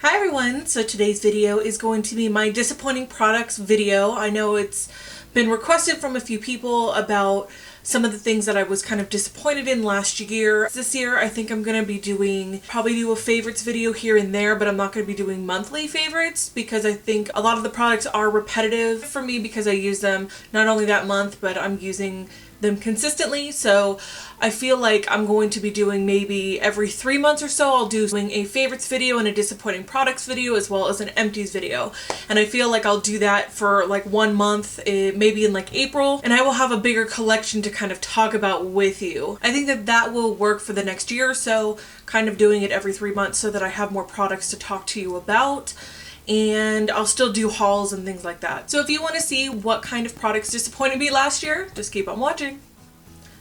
Hi everyone! So today's video is going to be my disappointing products video. I know it's been requested from a few people about some of the things that I was kind of disappointed in last year. This year I think I'm going to be probably do a favorites video here and there, but I'm not going to be doing monthly favorites because I think a lot of the products are repetitive for me because I use them not only that month, but I'm using them consistently. So I feel like I'm going to be doing maybe every 3 months or so I'll do a favorites video and a disappointing products video as well as an empties video. And I feel like I'll do that for like 1 month, maybe in like April, and I will have a bigger collection to kind of talk about with you. I think that that will work for the next year or so, kind of doing it every 3 months so that I have more products to talk to you about. And I'll still do hauls and things like that. So if you want to see what kind of products disappointed me last year, just keep on watching.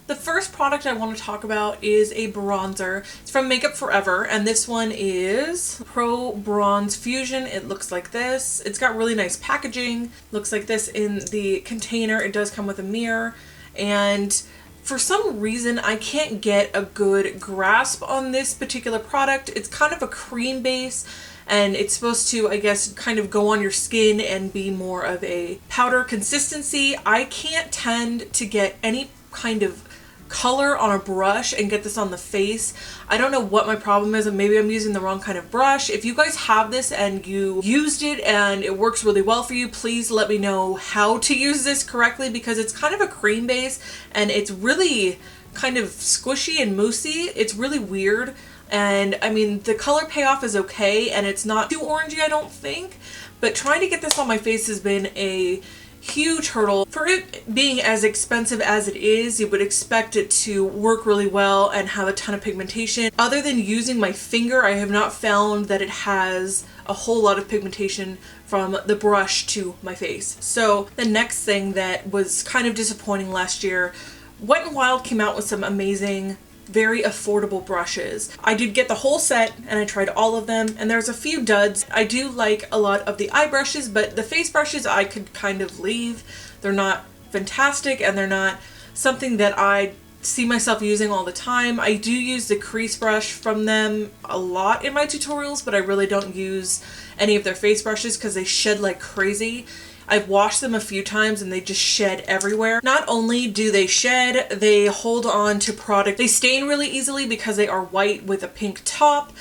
The first product I want to talk about is a bronzer. It's from Makeup Forever, and this one is Pro Bronze Fusion. It looks like this. It's got really nice packaging. Looks like this in the container. It does come with a mirror, and for some reason I can't get a good grasp on this particular product. It's kind of a cream base, and it's supposed to, I guess, kind of go on your skin and be more of a powder consistency. I can't tend to get any kind of color on a brush and get this on the face. I don't know what my problem is, and maybe I'm using the wrong kind of brush. If you guys have this and you used it and it works really well for you, please let me know how to use this correctly, because it's kind of a cream base and it's really kind of squishy and moussey. It's really weird. And I mean, the color payoff is okay and it's not too orangey, I don't think, but trying to get this on my face has been a huge hurdle. For it being as expensive as it is, you would expect it to work really well and have a ton of pigmentation. Other than using my finger, I have not found that it has a whole lot of pigmentation from the brush to my face. So the next thing that was kind of disappointing last year, Wet n Wild came out with some amazing, very affordable brushes. I did get the whole set and I tried all of them, and there's a few duds. I do like a lot of the eye brushes, but the face brushes I could kind of leave. They're not fantastic and they're not something that I see myself using all the time. I do use the crease brush from them a lot in my tutorials, but I really don't use any of their face brushes because they shed like crazy. I've washed them a few times and they just shed everywhere. Not only do they shed, they hold on to product. They stain really easily because they are white with a pink top.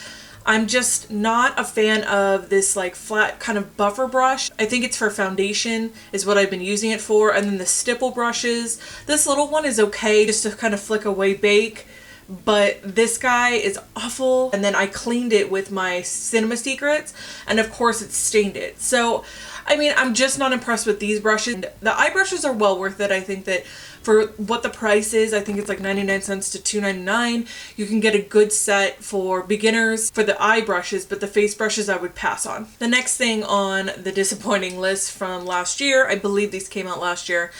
I'm just not a fan of this like flat kind of buffer brush. I think it's for foundation is what I've been using it for. And then the stipple brushes. This little one is okay just to kind of flick away bake, but this guy is awful. And then I cleaned it with my Cinema Secrets and of course it stained it. So I mean, I'm just not impressed with these brushes. The eye brushes are well worth it. I think that for what the price is, I think it's like 99 cents to $2.99. You can get a good set for beginners for the eye brushes, but the face brushes I would pass on. The next thing on the disappointing list from last year, I believe these came out last year.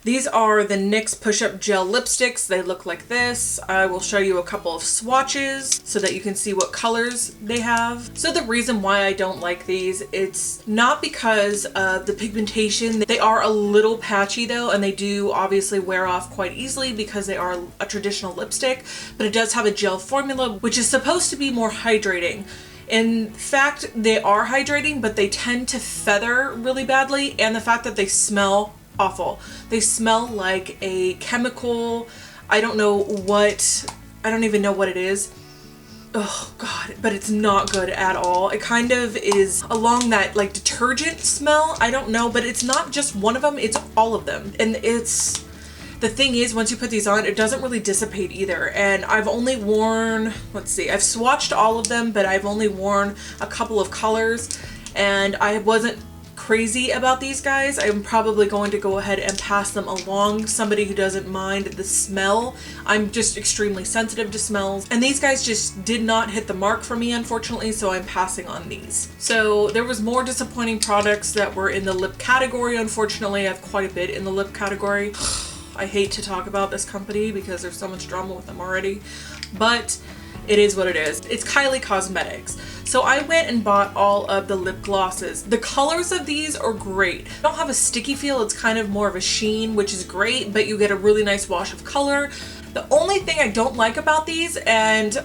These are the NYX Push-Up Gel Lipsticks. They look like this. I will show you a couple of swatches so that you can see what colors they have. So the reason why I don't like these, it's not because of the pigmentation. They are a little patchy though, and they do obviously wear off quite easily because they are a traditional lipstick, but it does have a gel formula, which is supposed to be more hydrating. In fact, they are hydrating, but they tend to feather really badly, and the fact that they smell awful. They smell like a chemical. I don't even know what it is. Oh god, but it's not good at all. It kind of is along that like detergent smell. I don't know, but it's not just one of them, it's all of them. And it's, the thing is, once you put these on, it doesn't really dissipate either. And I've only worn, let's see, I've swatched all of them, but I've only worn a couple of colors and I wasn't crazy about these guys. I'm probably going to go ahead and pass them along. Somebody who doesn't mind the smell. I'm just extremely sensitive to smells, and these guys just did not hit the mark for me, unfortunately, so I'm passing on these. So there was more disappointing products that were in the lip category. Unfortunately, I have quite a bit in the lip category. I hate to talk about this company because there's so much drama with them already, but it is what it is. It's Kylie Cosmetics. So I went and bought all of the lip glosses. The colors of these are great. They don't have a sticky feel. It's kind of more of a sheen, which is great, but you get a really nice wash of color. The only thing I don't like about these, and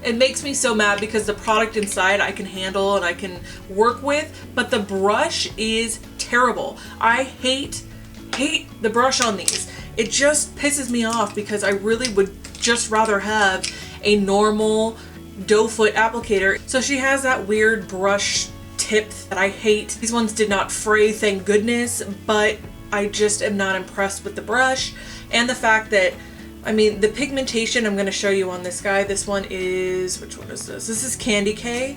It makes me so mad because the product inside I can handle and I can work with, but the brush is terrible. I hate the brush on these. It just pisses me off because I really would just rather have a normal doe foot applicator. So she has that weird brush tip that I hate. These ones did not fray, thank goodness, but I just am not impressed with the brush and the fact that, I mean, the pigmentation I'm going to show you on this guy. This one is, which one is this? This is Candy K.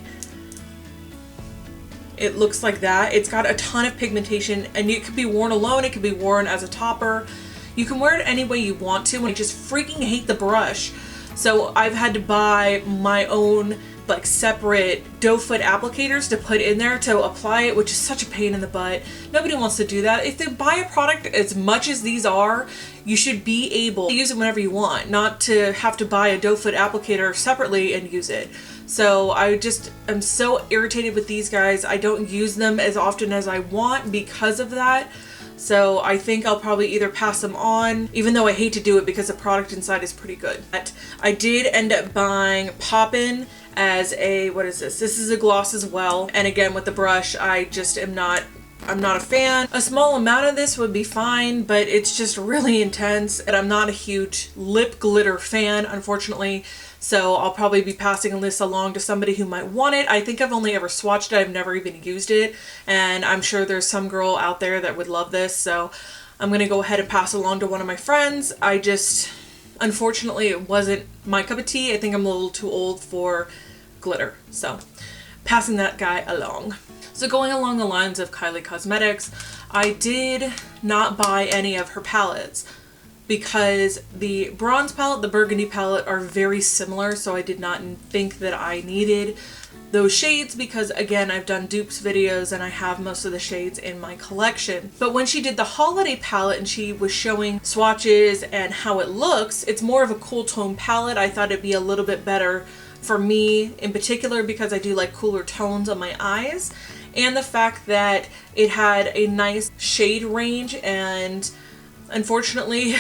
It looks like that. It's got a ton of pigmentation and it could be worn alone. It could be worn as a topper. You can wear it any way you want to, and I just freaking hate the brush. So I've had to buy my own like separate doe foot applicators to put in there to apply it, which is such a pain in the butt. Nobody wants to do that. If they buy a product as much as these are, you should be able to use it whenever you want, not to have to buy a doe foot applicator separately and use it. So I just am so irritated with these guys. I don't use them as often as I want because of that. So I think I'll probably either pass them on, even though I hate to do it because the product inside is pretty good. But I did end up buying Poppin' as a, what is this? This is a gloss as well. And again, with the brush, I just am not, I'm not a fan. A small amount of this would be fine, but it's just really intense. And I'm not a huge lip glitter fan, unfortunately. So I'll probably be passing this along to somebody who might want it. I think I've only ever swatched it. I've never even used it. And I'm sure there's some girl out there that would love this. So I'm going to go ahead and pass it along to one of my friends. I just, unfortunately, it wasn't my cup of tea. I think I'm a little too old for glitter. So passing that guy along. So going along the lines of Kylie Cosmetics, I did not buy any of her palettes, because the bronze palette, the burgundy palette are very similar, so I did not think that I needed those shades because, again, I've done dupes videos and I have most of the shades in my collection. But when she did the holiday palette and she was showing swatches and how it looks, it's more of a cool tone palette. I thought it'd be a little bit better for me in particular because I do like cooler tones on my eyes, and the fact that it had a nice shade range, and unfortunately,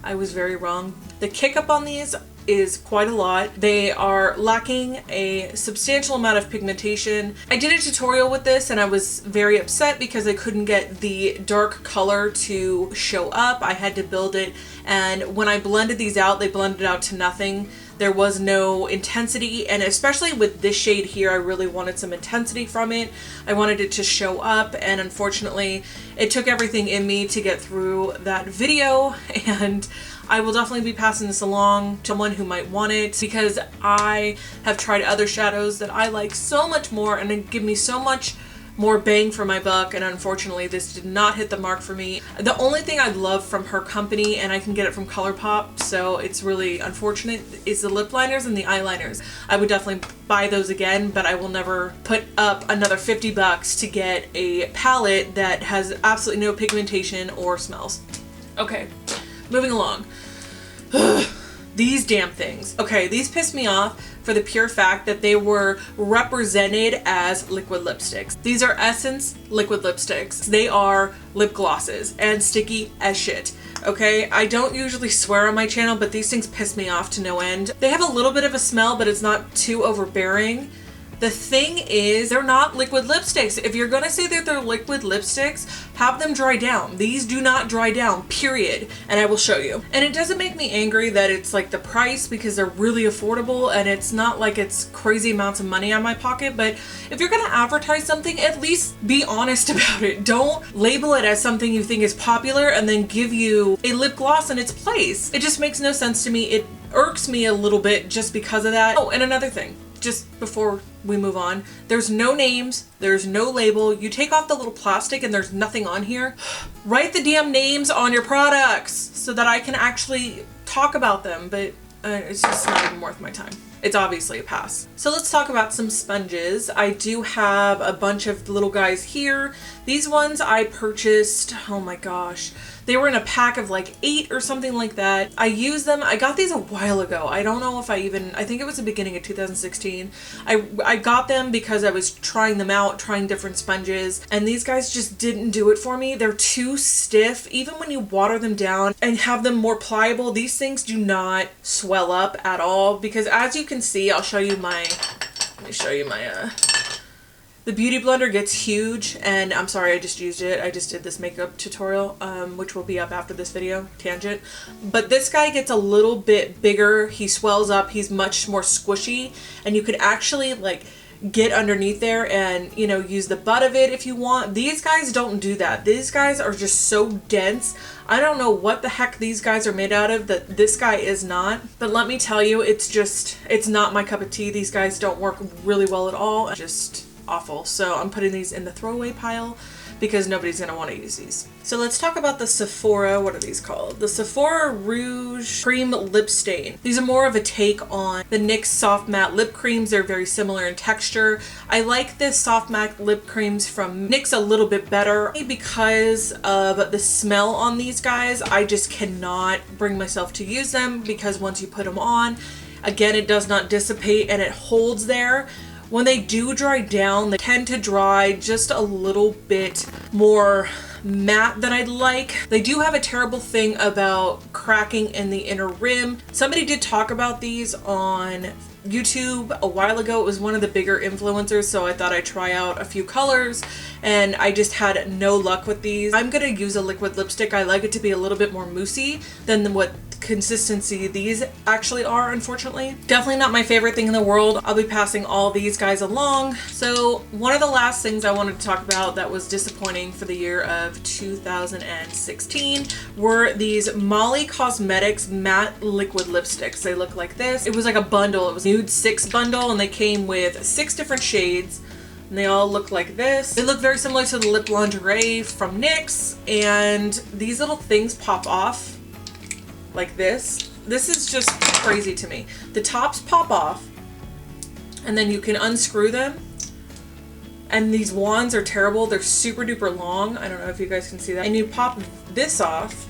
I was very wrong. The kick up on these is quite a lot. They are lacking a substantial amount of pigmentation. I did a tutorial with this and I was very upset because I couldn't get the dark color to show up. I had to build it, and when I blended these out, they blended out to nothing. There was no intensity, and especially with this shade here, I really wanted some intensity from it. I wanted it to show up, and unfortunately, it took everything in me to get through that video, and I will definitely be passing this along to someone who might want it because I have tried other shadows that I like so much more and it give me so much more bang for my buck, and unfortunately this did not hit the mark for me. The only thing I love from her company, and I can get it from ColourPop, so it's really unfortunate, is the lip liners and the eyeliners. I would definitely buy those again, but I will never put up another 50 bucks to get a palette that has absolutely no pigmentation or smells. Okay, moving along. These damn things. Okay, these pissed me off for the pure fact that they were represented as liquid lipsticks. These are Essence liquid lipsticks. They are lip glosses and sticky as shit. Okay, I don't usually swear on my channel, but these things piss me off to no end. They have a little bit of a smell, but it's not too overbearing. The thing is, they're not liquid lipsticks. If you're gonna say that they're liquid lipsticks, have them dry down. These do not dry down, period. And I will show you. And it doesn't make me angry that it's like the price, because they're really affordable and it's not like it's crazy amounts of money on my pocket. But if you're gonna advertise something, at least be honest about it. Don't label it as something you think is popular and then give you a lip gloss in its place. It just makes no sense to me. It irks me a little bit just because of that. Oh, and another thing, just before we move on, there's no names, there's no label. You take off the little plastic and there's nothing on here. Write the damn names on your products so that I can actually talk about them, but it's just not even worth my time. It's obviously a pass. So let's talk about some sponges. I do have a bunch of little guys here. These ones I purchased, oh my gosh, they were in a pack of like 8 or something like that. I use them, I got these a while ago. I don't know if I think it was the beginning of 2016. I got them because I was trying them out, trying different sponges, and these guys just didn't do it for me. They're too stiff. Even when you water them down and have them more pliable, these things do not swell up at all, because as you can can see, I'll show you my, let me show you my, the Beauty Blender gets huge, and I'm sorry I just used it. I just did this makeup tutorial, which will be up after this video, tangent. But this guy gets a little bit bigger. He swells up. He's much more squishy, and you could actually like get underneath there and, you know, use the butt of it if you want. These guys don't do that. These guys are just so dense. I don't know what the heck these guys are made out of that this guy is not. But let me tell you, it's not my cup of tea. These guys don't work really well at all. Just awful. So I'm putting these in the throwaway pile because nobody's gonna want to use these. So let's talk about the Sephora, what are these called? The Sephora Rouge Cream Lip Stain. These are more of a take on the NYX Soft Matte Lip Creams. They're very similar in texture. I like this Soft Matte Lip Creams from NYX a little bit better because of the smell on these guys. I just cannot bring myself to use them because once you put them on, again, it does not dissipate and it holds there. When they do dry down, they tend to dry just a little bit more matte than I'd like. They do have a terrible thing about cracking in the inner rim. Somebody did talk about these on YouTube a while ago. It was one of the bigger influencers, so I thought I'd try out a few colors, and I just had no luck with these. I'm gonna use a liquid lipstick. I like it to be a little bit more moussey than what consistency these actually are, unfortunately. Definitely not my favorite thing in the world. I'll be passing all these guys along. So one of the last things I wanted to talk about that was disappointing for the year of 2016 were these Molly Cosmetics matte liquid lipsticks. They look like this. It was like a bundle. It was a nude 6 bundle, and they came with 6 different shades. And they all look like this. They look very similar to the Lip Lingerie from NYX, and these little things pop off like this. This is just crazy to me. The tops pop off, and then you can unscrew them. And these wands are terrible. They're super duper long. I don't know if you guys can see that. And you pop this off,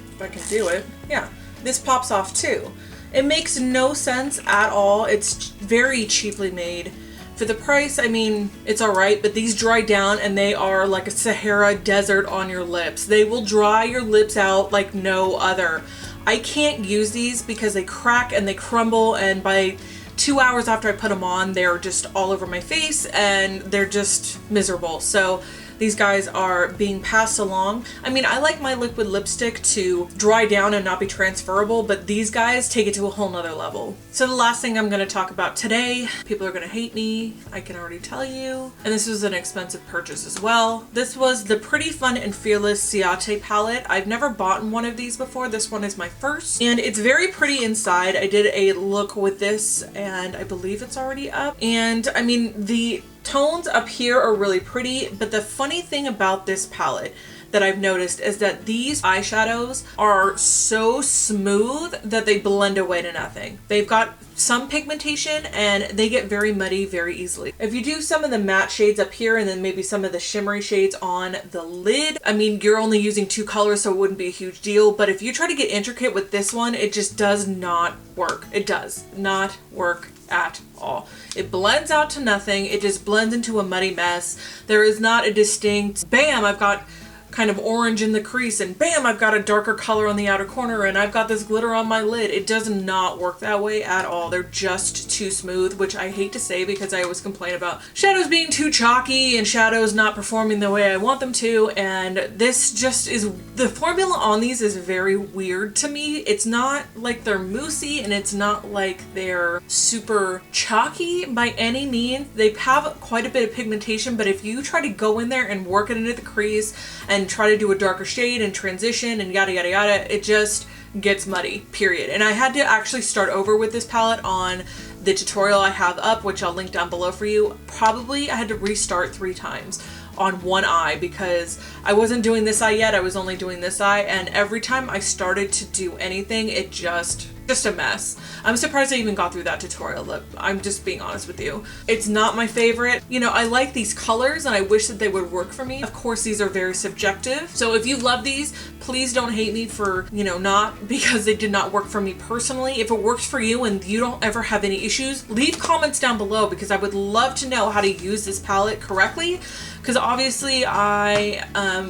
if I can do it. Yeah, this pops off too. It makes no sense at all. It's very cheaply made. For the price, I mean, it's alright, but these dry down and they are like a Sahara desert on your lips. They will dry your lips out like no other. I can't use these because they crack and they crumble, and by 2 hours after I put them on, they're just all over my face and they're just miserable. So these guys are being passed along. I mean, I like my liquid lipstick to dry down and not be transferable, but these guys take it to a whole nother level. So the last thing I'm going to talk about today, people are going to hate me, I can already tell you, and this was an expensive purchase as well. This was the Pretty Fun and Fearless Ciate palette. I've never bought one of these before. This one is my first, and it's very pretty inside. I did a look with this, and I believe it's already up. And I mean, the tones up here are really pretty, but the funny thing about this palette that I've noticed is that these eyeshadows are so smooth that they blend away to nothing. They've got some pigmentation and they get very muddy very easily. If you do some of the matte shades up here and then maybe some of the shimmery shades on the lid, I mean, you're only using 2 colors, so it wouldn't be a huge deal. But if you try to get intricate with this one, it just does not work. It does not work at all. It blends out to nothing. It just blends into a muddy mess. There is not a distinct, bam, I've got kind of orange in the crease, and bam, I've got a darker color on the outer corner, and I've got this glitter on my lid. It does not work that way at all. They're just too smooth, which I hate to say because I always complain about shadows being too chalky and shadows not performing the way I want them to, and this just is, the formula on these is very weird to me. It's not like they're moussey, and it's not like they're super chalky by any means. They have quite a bit of pigmentation, but if you try to go in there and work it into the crease and try to do a darker shade and transition and yada yada yada, it just gets muddy, period. And I had to actually start over with this palette on the tutorial I have up, which I'll link down below for you. Probably I had to restart 3 times on one eye because I wasn't doing this eye yet. I was only doing this eye, and every time I started to do anything, it just a mess. I'm surprised I even got through that tutorial. Look, I'm just being honest with you. It's not my favorite. You know, I like these colors and I wish that they would work for me. Of course, these are very subjective. So if you love these, please don't hate me for, you know, not because they did not work for me personally. If it works for you and you don't ever have any issues, leave comments down below because I would love to know how to use this palette correctly. Because obviously I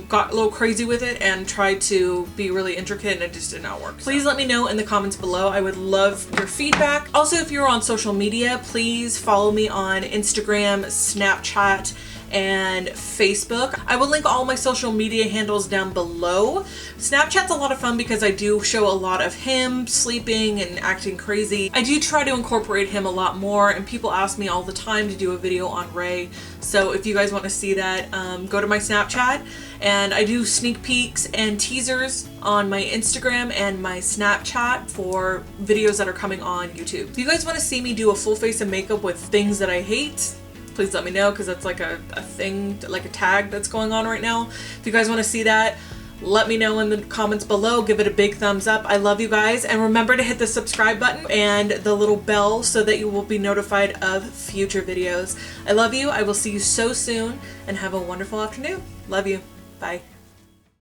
got a little crazy with it and tried to be really intricate and it just did not work. Please let me know in the comments below below. I would love your feedback. Also, if you're on social media, please follow me on Instagram, Snapchat, and Facebook. I will link all my social media handles down below. Snapchat's a lot of fun because I do show a lot of him sleeping and acting crazy. I do try to incorporate him a lot more, and people ask me all the time to do a video on Ray. So if you guys want to see that, go to my Snapchat, and I do sneak peeks and teasers on my Instagram and my Snapchat for videos that are coming on YouTube. If you guys want to see me do a full face of makeup with things that I hate, please let me know, because that's like a thing, like a tag that's going on right now. If you guys want to see that, let me know in the comments below. Give it a big thumbs up. I love you guys, and remember to hit the subscribe button and the little bell so that you will be notified of future videos. I love you. I will see you so soon, and have a wonderful afternoon. Love you. Bye.